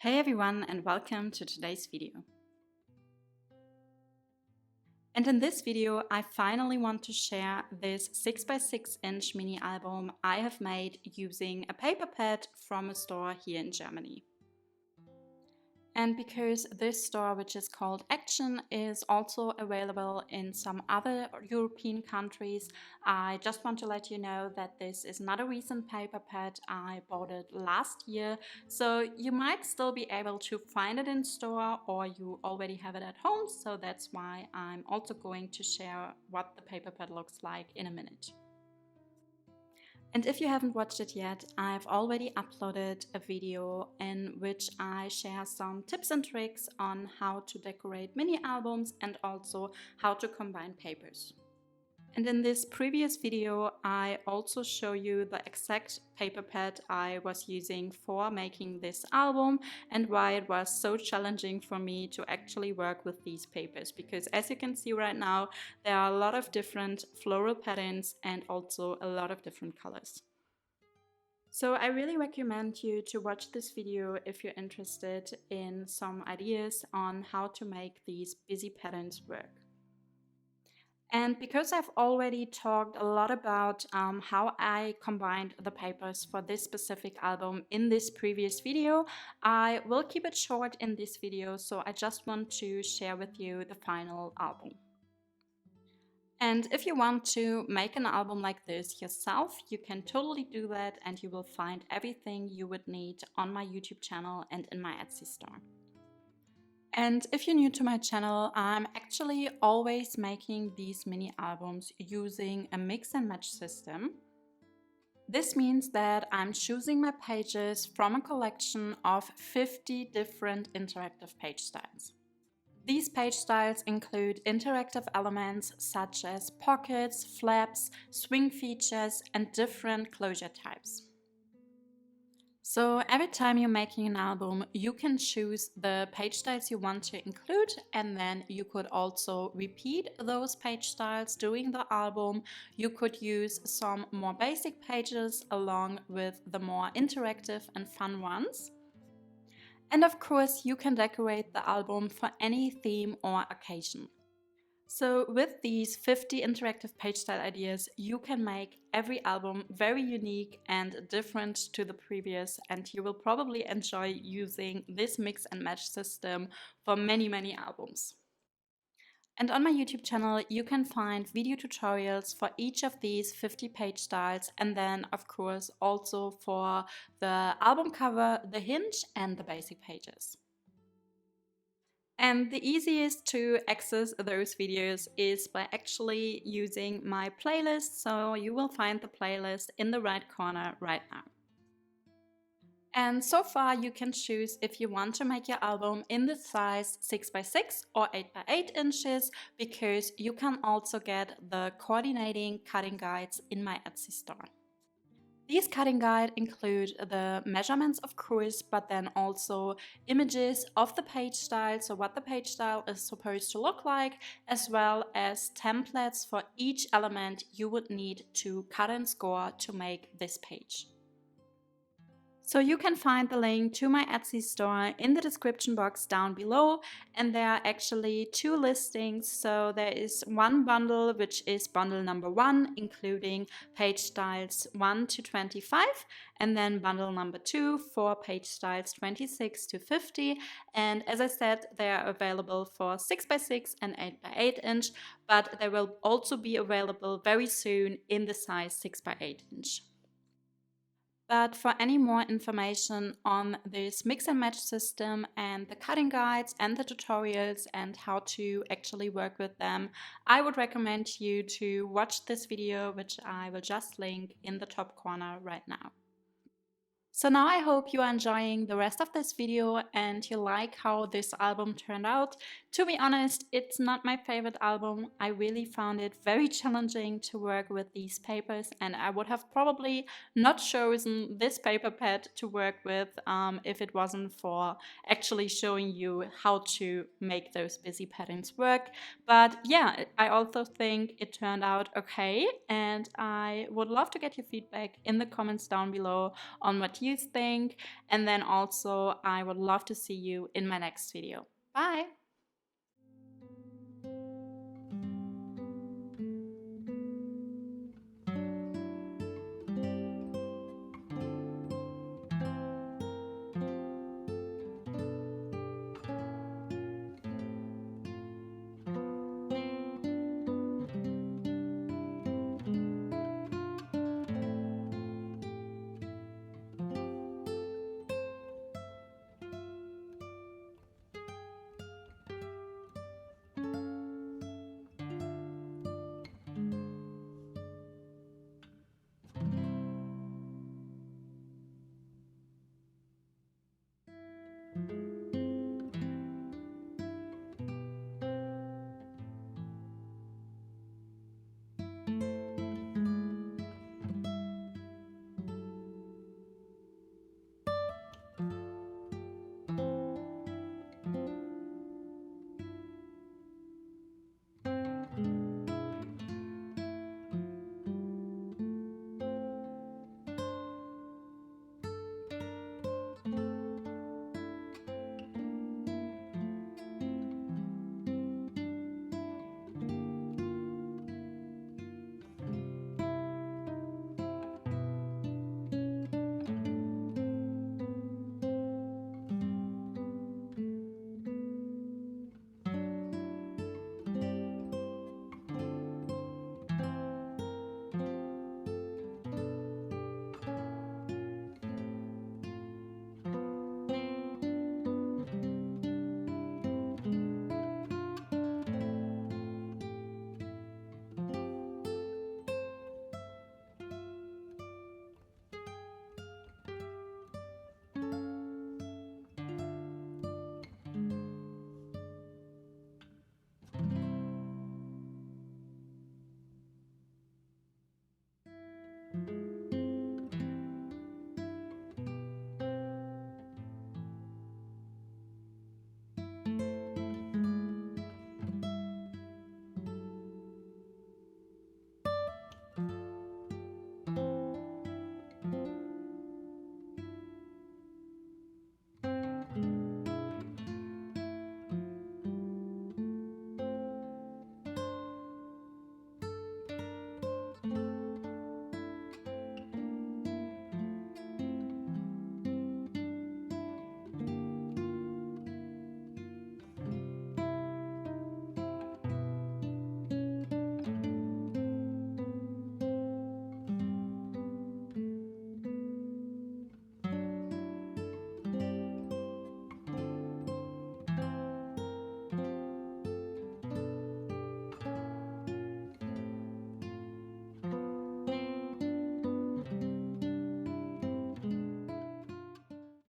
Hey everyone, and welcome to today's video. And in this video, I finally want to share this 6x6 inch mini album I have made using a paper pad from a store here in Germany. And because this store, which is called Action, is also available in some other European countries, I just want to let you know that this is not a recent paper pad. I bought it last year, so you might still be able to find it in store, or you already have it at home, so that's why I'm also going to share what the paper pad looks like in a minute. And if you haven't watched it yet, I've already uploaded a video in which I share some tips and tricks on how to decorate mini albums and also how to combine papers. And in this previous video, I also show you the exact paper pad I was using for making this album and why it was so challenging for me to actually work with these papers. Because as you can see right now, there are a lot of different floral patterns and also a lot of different colors. So I really recommend you to watch this video if you're interested in some ideas on how to make these busy patterns work. And because I've already talked a lot about how I combined the papers for this specific album in this previous video, I will keep it short in this video, so I just want to share with you the final album. And if you want to make an album like this yourself, you can totally do that, and you will find everything you would need on my YouTube channel and in my Etsy store. And if you're new to my channel, I'm actually always making these mini albums using a mix and match system. This means that I'm choosing my pages from a collection of 50 different interactive page styles. These page styles include interactive elements such as pockets, flaps, swing features, and different closure types. So every time you're making an album, you can choose the page styles you want to include, and then you could also repeat those page styles during the album. You could use some more basic pages along with the more interactive and fun ones. And of course, you can decorate the album for any theme or occasion. So with these 50 interactive page style ideas, you can make every album very unique and different to the previous, and you will probably enjoy using this mix and match system for many albums. And on my YouTube channel, you can find video tutorials for each of these 50 page styles, and then of course also for the album cover, the hinge, and the basic pages. And the easiest to access those videos is by actually using my playlist, so you will find the playlist in the right corner right now. And so far you can choose if you want to make your album in the size 6x6 or 8x8 inches, because you can also get the coordinating cutting guides in my Etsy store. These cutting guides include the measurements, of course, but then also images of the page style, so what the page style is supposed to look like, as well as templates for each element you would need to cut and score to make this page. So you can find the link to my Etsy store in the description box down below, and there are actually two listings. So there is one bundle, which is bundle number 1, including page styles 1 to 25, and then bundle number 2 for page styles 26 to 50. And as I said, they are available for 6x6 and 8x8 inch, but they will also be available very soon in the size 6x8 inch. But for any more information on this mix and match system and the cutting guides and the tutorials and how to actually work with them, I would recommend you to watch this video, which I will just link in the top corner right now. So now I hope you are enjoying the rest of this video and you like how this album turned out. To be honest, it's not my favorite album. I really found it very challenging to work with these papers, and I would have probably not chosen this paper pad to work with if it wasn't for actually showing you how to make those busy patterns work. But yeah, I also think it turned out okay, and I would love to get your feedback in the comments down below on what you you think. And then also I would love to see you in my next video. Bye!